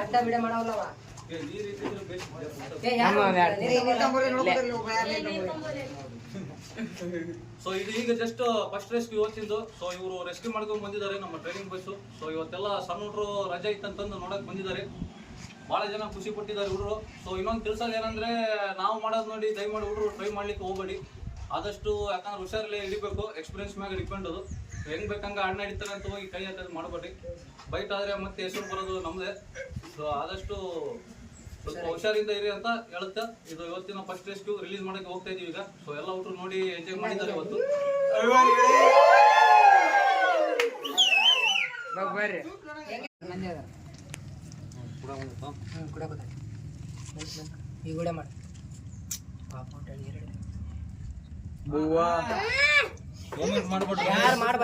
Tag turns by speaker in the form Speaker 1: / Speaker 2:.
Speaker 1: ಅಡ್ಡ ಬಿಡ ಮಾಡವಲ್ಲವ
Speaker 2: ಸೊ ಇದು ಈಗ ಜಸ್ಟ್ ಫಸ್ಟ್ ರೆಸ್ಕ್ಯೂ ಇವತ್ತಿಂದು. ಸೊ ಇವರು ರೆಸ್ಕ್ಯೂ ಮಾಡ್ಕೊಂಡು ಬಂದಿದ್ದಾರೆ ನಮ್ಮ ಟ್ರೈನಿಂಗ್ ಬಸ್ಸು. ಸೊ ಇವತ್ತೆಲ್ಲ ಸಣ್ಣ ಹುಡುಗರು ರಜೆ ಇತ್ತಂತಂದು ನೋಡಕ್ ಬಂದಿದ್ದಾರೆ. ಬಹಳ ಜನ ಖುಷಿ ಪಟ್ಟಿದ್ದಾರೆ ಹುಡುಗರು. ಸೊ ಇನ್ನೊಂದು ಕೆಲಸ ಏನಂದ್ರೆ ನಾವು ಮಾಡೋದು ನೋಡಿ ದಯಮಾಡಿ ಹುಡುಗರು ಟ್ರೈ ಮಾಡ್ಲಿಕ್ಕೆ ಹೋಗಬೇಡಿ ಆದಷ್ಟು. ಯಾಕಂದ್ರೆ ಹುಷಾರಲ್ಲಿ ಹಿಡಿಬೇಕು, ಎಕ್ಸ್ಪೀರಿಯನ್ಸ್ ಮ್ಯಾಗ ಡಿಪೆಂಡ್ ಅದು. ಹೆಂಗ್ ಬೇಕಂಗ ಅಣ್ಣ ಹಿಡಿತಾರೆ ಅಂತ ಹೋಗಿ ಕೈ ಹಾಕೋದು ಮಾಡಬೇಡಿ. ಬೈಟ್ ಆದ್ರೆ ಮತ್ತೆ ಹೆಸರು ಬರೋದು ನಮ್ದೇ. ಸೊ ಆದಷ್ಟು ಸ್ವಲ್ಪ ಹುಷಾರಿಂದ ಇರಿ ಅಂತ ಹೇಳುತ್ತೆ. ಇದು ಇವತ್ತಿನ ಫಸ್ಟ್ ರೆಸ್ಕ್ಯೂ ರಿಲೀಸ್ ಮಾಡಕ್ಕೆ ಹೋಗ್ತಾ ಇದೀವಿ ಈಗ. ಸೊ ಎಲ್ಲ ಹುಡುಗರು ನೋಡಿ ಎಂಜಾಯ್ ಮಾಡಿದ್ದಾರೆ ಇವತ್ತು.
Speaker 1: ಮಾಡ್ಬಿಟ್ರೆ